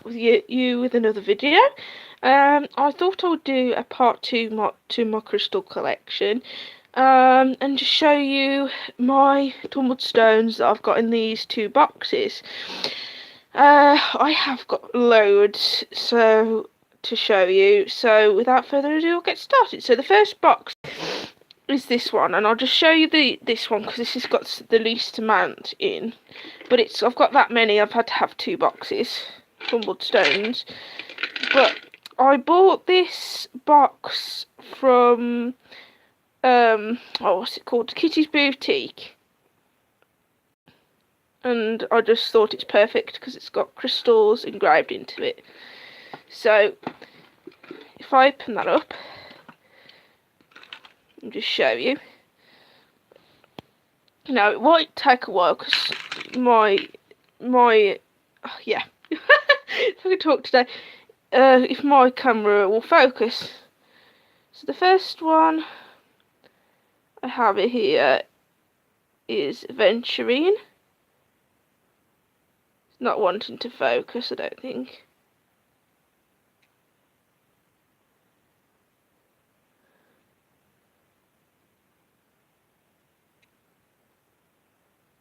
with you with another video. I thought I would do a part two to my crystal collection, and just show you my tumbled stones that I've got in these two boxes. I have got loads to show you, so without further ado I'll get started. So the first box is this one, and I'll just show you this one because this has got the least amount in, but I've got that many. I've had to have two boxes, tumbled stones. But I bought this box from what's it called, Kitty's Boutique, and I just thought it's perfect because it's got crystals engraved into it. So if I open that up and just show you. Now it might take a while because my yeah if I can talk today, if my camera will focus. So the first one I have it here is Aventurine. It's not wanting to focus, I don't think.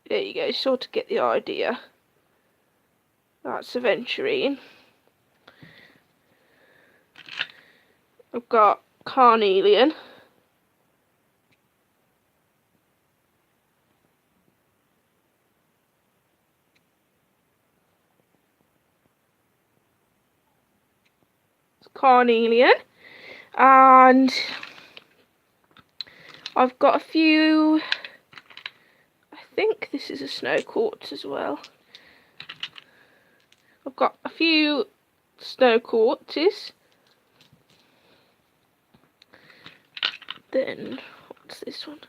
There you go, sort of get the idea. That's Aventurine. I've got Carnelian. It's Carnelian. And I've got a few, I think this is a snow quartz as well. I've got a few snow quartzes. Then, what's this one?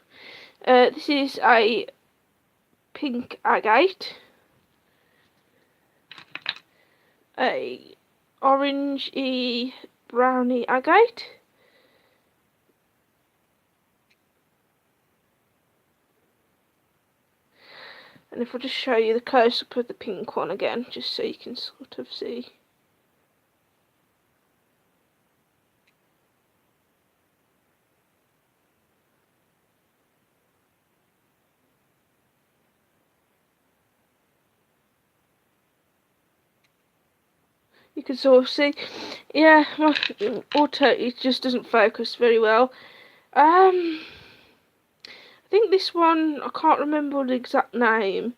This is a pink agate. A orangey browny agate. And if I just show you the close-up of the pink one again, just so you can sort of see. You can sort of see, yeah, my auto, it just doesn't focus very well. I think this one, I can't remember the exact name,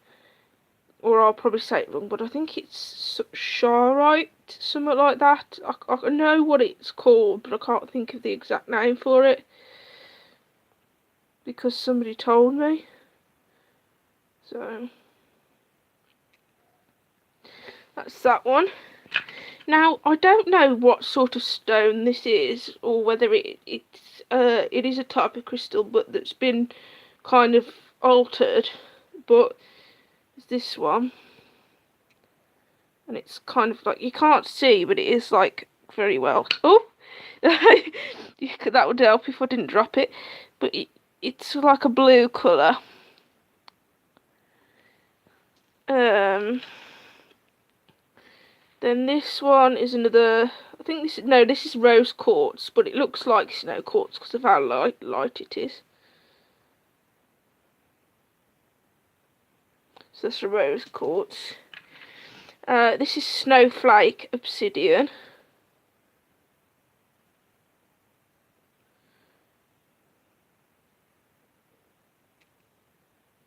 or I'll probably say it wrong, but I think it's Charite, something like that. I know what it's called, but I can't think of the exact name for it, because somebody told me. So, that's that one. Now, I don't know what sort of stone this is, or whether it is a type of crystal, but that's been kind of altered. But it's this one, and it's kind of like, you can't see, but it is like very well. Oh, that would help if I didn't drop it. But it's like a blue colour. Then this one is another, I think this is rose quartz, but it looks like snow quartz because of how light it is. So that's a rose quartz. This is snowflake obsidian.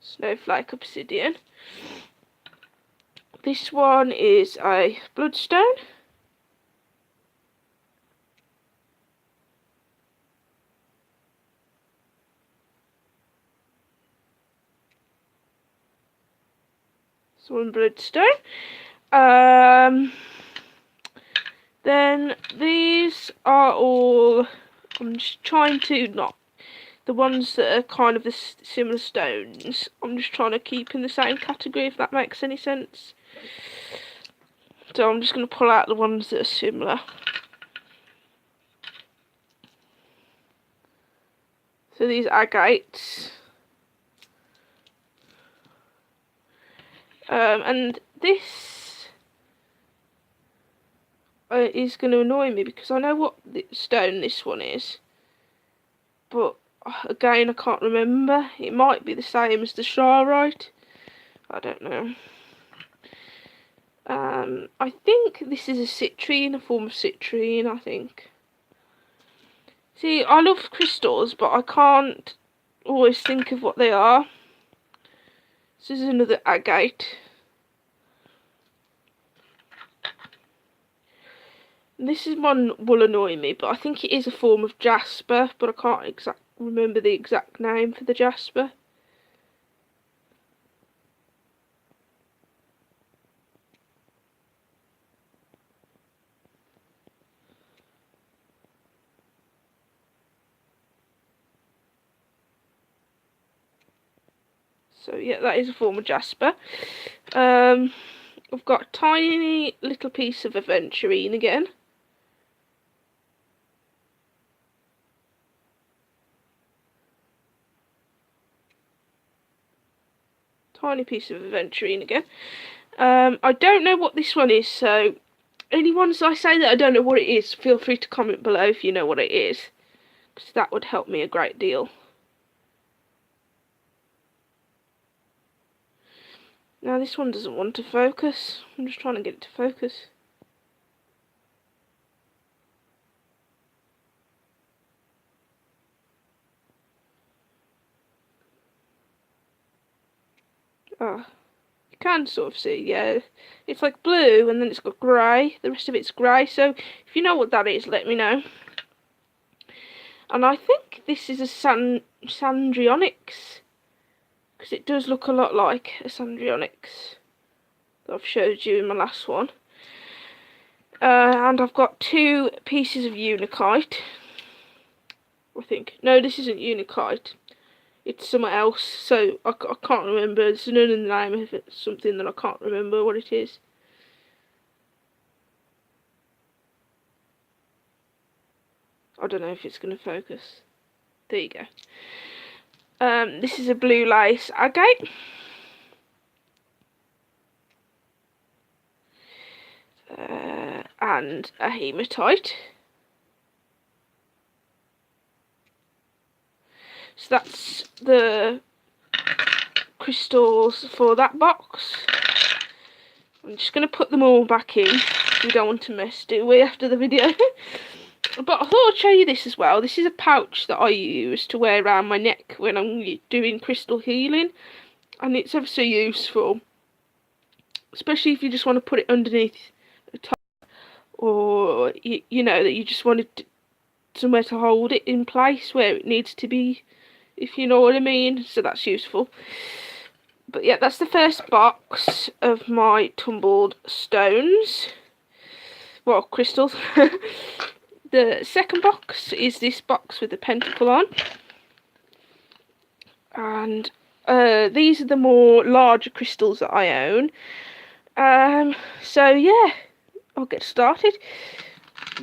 Snowflake obsidian. This one is a bloodstone. This one bloodstone. Then these are all, I'm just trying to not, the ones that are kind of the similar stones, I'm just trying to keep in the same category, if that makes any sense. So I'm just going to pull out the ones that are similar. So these agates. And this is going to annoy me because I know what stone this one is, but again I can't remember. It might be the same as the Charoite. I don't know. I think this is a citrine, a form of citrine, I think. See, I love crystals, but I can't always think of what they are. This is another agate. And this is one will annoy me, but I think it is a form of jasper, but I can't remember the exact name for the jasper. So yeah, that is a form of jasper. I've got a tiny little piece of aventurine again. Tiny piece of aventurine again. I don't know what this one is, so anyone I say that I don't know what it is, feel free to comment below if you know what it is, because that would help me a great deal. Now this one doesn't want to focus. I'm just trying to get it to focus. Ah, you can sort of see, yeah. It's like blue and then it's got grey. The rest of it's grey, so if you know what that is, let me know. And I think this is a Sandrionyx, because it does look a lot like a Sandrionyx that I've showed you in my last one. And I've got 2 pieces of Unakite, I think. No, this isn't Unakite. It's somewhere else, so I can't remember. It's another name if it's something that I can't remember what it is. I don't know if it's going to focus. There you go. This is a blue lace agate. And a hematite. So that's the crystals for that box. I'm just going to put them all back in. We don't want to mess, do we, after the video? But I thought I'd show you this as well. This is a pouch that I use to wear around my neck when I'm doing crystal healing. And it's ever so useful. Especially if you just want to put it underneath the top. Or, you know, that you just wanted somewhere to hold it in place where it needs to be, if you know what I mean. So that's useful. But yeah, that's the first box of my tumbled stones. Well, crystals. The second box is this box with the pentacle on. And these are the more larger crystals that I own. So yeah, I'll get started.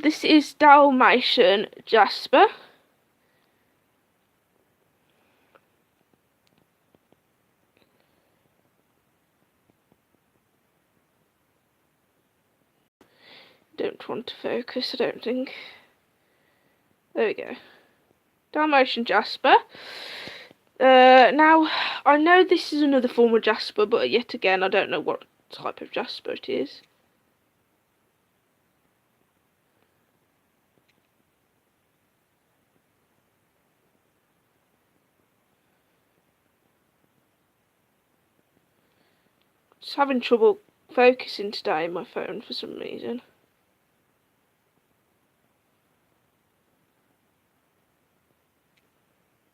This is Dalmatian jasper. Don't want to focus, I don't think. There we go. Dalmatian jasper. Now, I know this is another form of jasper, but yet again, I don't know what type of jasper it is. Just having trouble focusing today on my phone for some reason.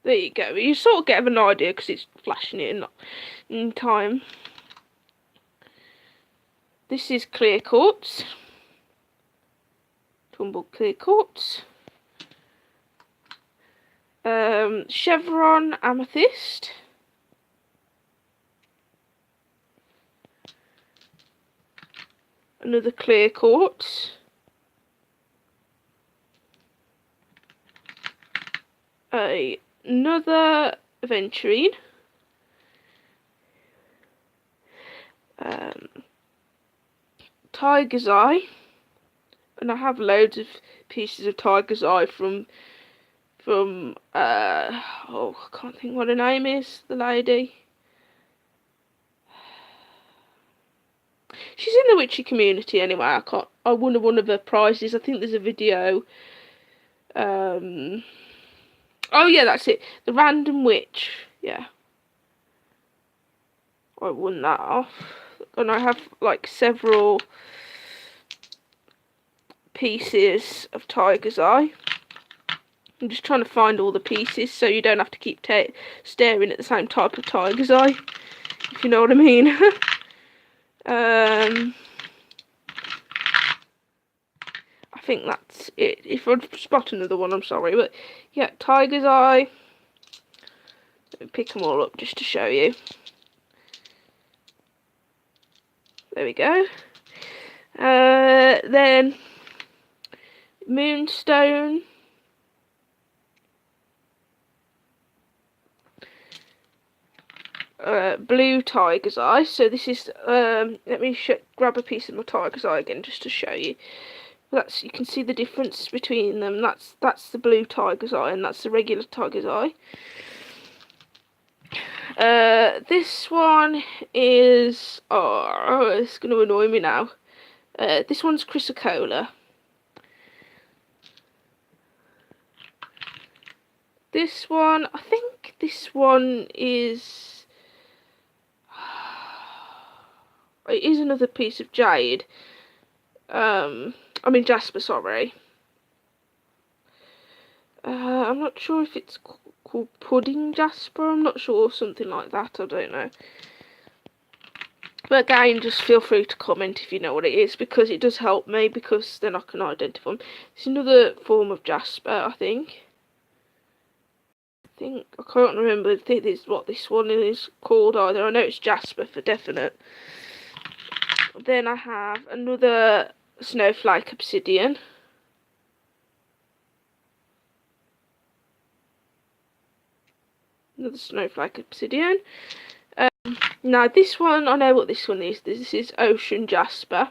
There you go. You sort of get an idea because it's flashing it in time. This is clear quartz. Tumbled clear quartz. Chevron amethyst. Another clear quartz. Another aventurine. Tiger's eye. and I have loads of pieces of tiger's eye from oh, I can't think what her name is, the lady. She's in the witchy community anyway. I won one of her prizes. I think there's a video. Oh yeah, that's it. The Random Witch. Yeah. I won that off. And I have like several pieces of tiger's eye. I'm just trying to find all the pieces so you don't have to keep staring at the same type of tiger's eye, if you know what I mean. I think that's it. If I spot another one, I'm sorry, but yeah, tiger's eye. Let me pick them all up just to show you. There we go. Then moonstone. Blue tiger's eye. So this is let me grab a piece of my tiger's eye again just to show you. That's, you can see the difference between them. That's the blue tiger's eye, and that's the regular tiger's eye. This one is, oh, it's going to annoy me now. This one's chrysocolla. This one, I think this one is, it is another piece of jade. I mean jasper, sorry. I'm not sure if it's called pudding jasper, I'm not sure, something like that, I don't know. But again, just feel free to comment if you know what it is, because it does help me, because then I can identify them. It's another form of jasper, I think. I can't remember what this one is called either. I know it's jasper for definite. Then I have another snowflake obsidian. Another snowflake obsidian. Now this one, I know what this one is. This is ocean jasper.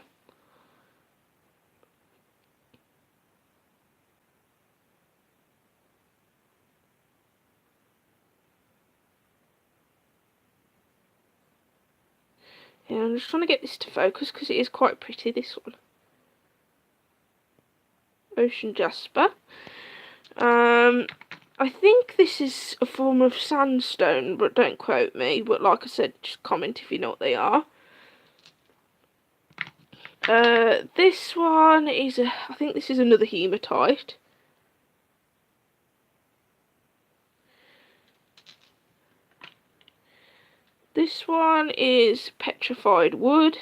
Yeah, I'm just trying to get this to focus because it is quite pretty, this one. Ocean jasper. I think this is a form of sandstone, but don't quote me. But like I said, just comment if you know what they are. This one is I think this is another hematite. This one is petrified wood.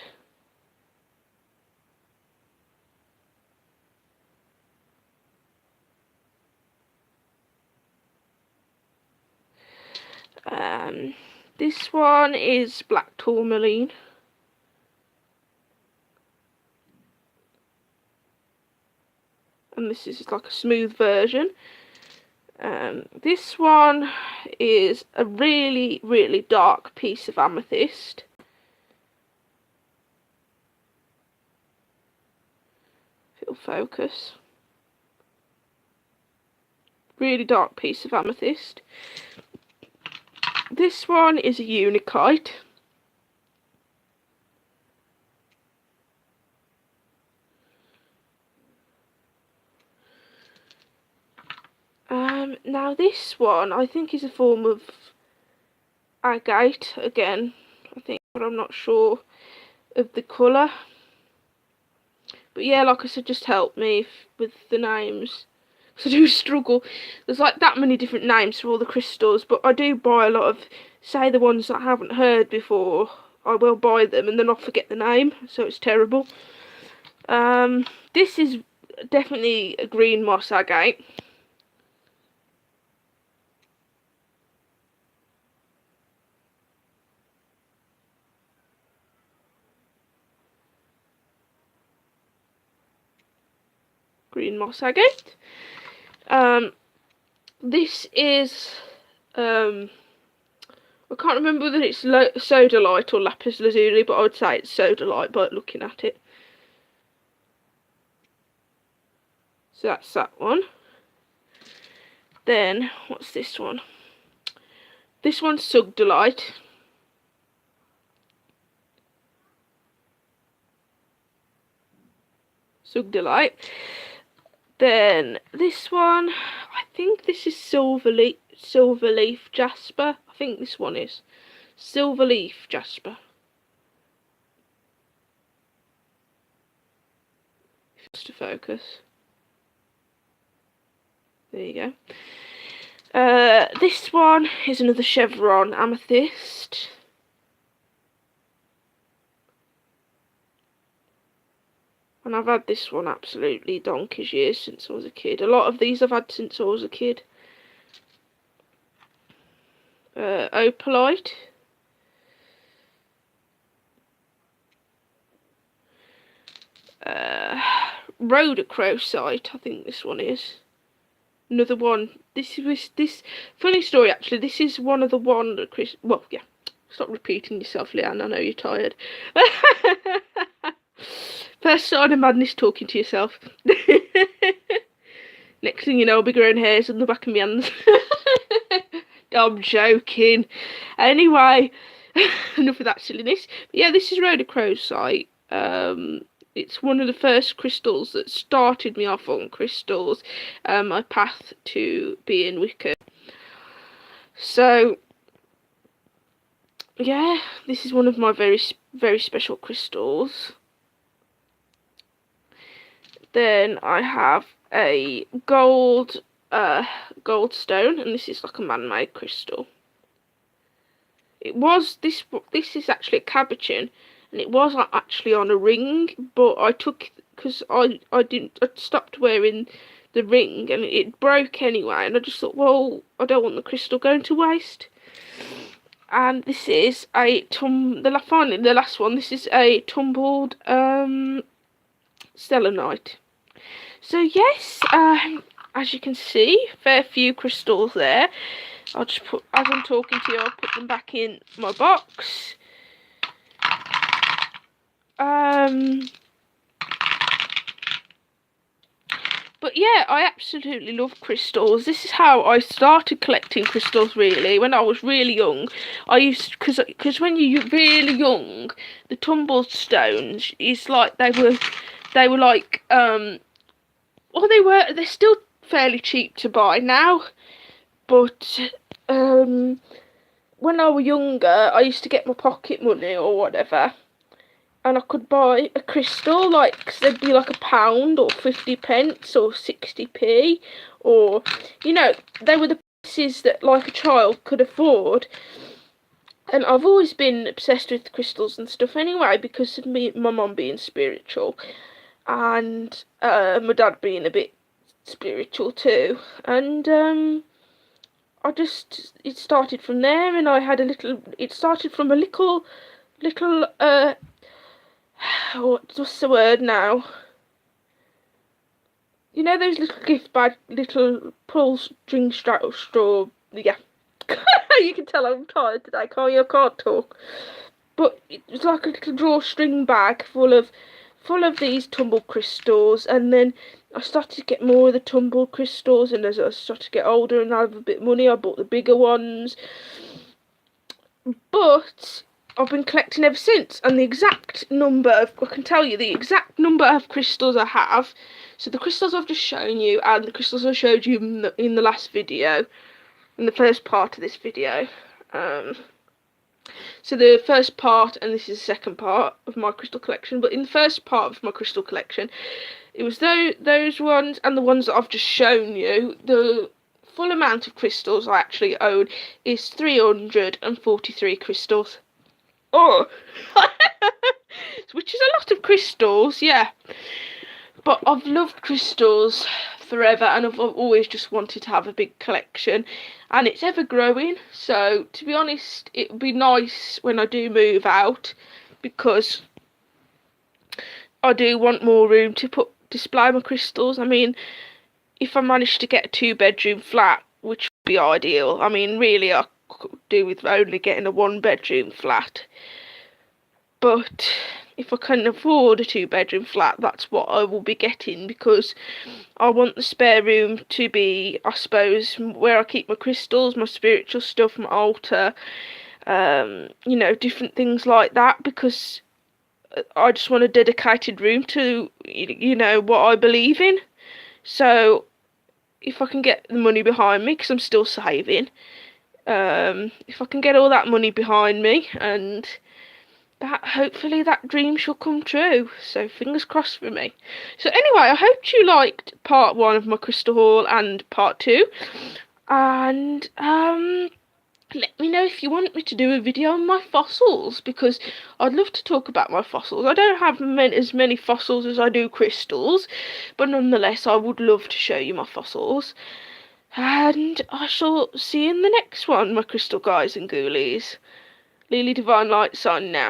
This one is black tourmaline. And this is like a smooth version. This one is a really, really dark piece of amethyst. If it'll focus. Really dark piece of amethyst. This one is a unikite. Now this one I think is a form of agate again, I think, but I'm not sure of the colour. But yeah, like I said, just help me with the names, because I do struggle. There's like that many different names for all the crystals, but I do buy a lot of, say, the ones that I haven't heard before. I will buy them and then I'll forget the name, so it's terrible. This is definitely a green moss agate. Green moss agate. This is I can't remember whether it's sodalite or lapis lazuli, but I would say it's sodalite by looking at it. So that's that one. Then, what's this one? This one's Sugdolite. Sugdolite. Then this one, I think this is Silverleaf Jasper. I think this one is Silverleaf Jasper. Just to focus. There you go. This one is another Chevron Amethyst. And I've had this one absolutely donkey's years since I was a kid. A lot of these I've had since I was a kid. Opalite. Rhodochrosite, I think this one is. Another one. This funny story actually. This is one of the one that Chris. Well, yeah. Stop repeating yourself, Leanne. I know you're tired. First sign of madness, talking to yourself. Next thing you know, I'll be growing hairs on the back of my hands. I'm joking. Anyway, enough of that silliness. But yeah, this is rhodochrosite. It's one of the first crystals that started me off on crystals. My path to being Wiccan. So, yeah, this is one of my very, very special crystals. Then I have a gold stone, and this is like a man-made crystal. It was this is actually a cabochon, and it was actually on a ring, but I took because I stopped wearing the ring and it broke anyway, and I just thought, well, I don't want the crystal going to waste. And this is finally the last one. This is a tumbled selenite. So yes, as you can see, fair few crystals there. I'll just put, as I'm talking to you, I'll put them back in my box. But yeah, I absolutely love crystals. This is how I started collecting crystals, really, when I was really young. I used, because when you're really young, the tumbled stones is like they're like well, they're still fairly cheap to buy now, but when I was younger, I used to get my pocket money or whatever, and I could buy a crystal, like, cause they'd be like £1 or 50p or 60p, or, you know, they were the prices that like a child could afford. And I've always been obsessed with crystals and stuff anyway, because of my mum being spiritual, and my dad being a bit spiritual too, and it started from there, and I had it started from a little what's the word now? You know those little gift bag, little pull string straw, yeah. You can tell I'm tired today, can't you? I can't talk. But it was like a little drawstring bag full of these tumbled crystals, and then I started to get more of the tumbled crystals, and as I started to get older and have a bit of money, I bought the bigger ones. But I've been collecting ever since, and I can tell you the exact number of crystals I have. So the crystals I've just shown you, and the crystals I showed you in the last video, in the first part of this video. So the first part, and this is the second part of my crystal collection, but in the first part of my crystal collection, it was those ones and the ones that I've just shown you. The full amount of crystals I actually own is 343 crystals. Oh, which is a lot of crystals, yeah. But I've loved crystals forever, and I've always just wanted to have a big collection, and it's ever growing. So to be honest, it would be nice when I do move out, because I do want more room to display my crystals. I mean, if I managed to get a 2-bedroom flat, which would be ideal. I mean, really, I could do with only getting a 1-bedroom flat. But if I can afford a 2-bedroom flat, that's what I will be getting, because I want the spare room to be, I suppose, where I keep my crystals, my spiritual stuff, my altar, you know, different things like that, because I just want a dedicated room to, you know, what I believe in. So if I can get the money behind me, because I'm still saving, if I can get all that money behind me, and that, hopefully that dream shall come true. So fingers crossed for me. So anyway, I hope you liked part 1 of my crystal haul and part 2. And let me know if you want me to do a video on my fossils, because I'd love to talk about my fossils. I don't have as many fossils as I do crystals, but nonetheless I would love to show you my fossils. And I shall see you in the next one, my crystal guys and ghoulies. Lily Divine Light signing out.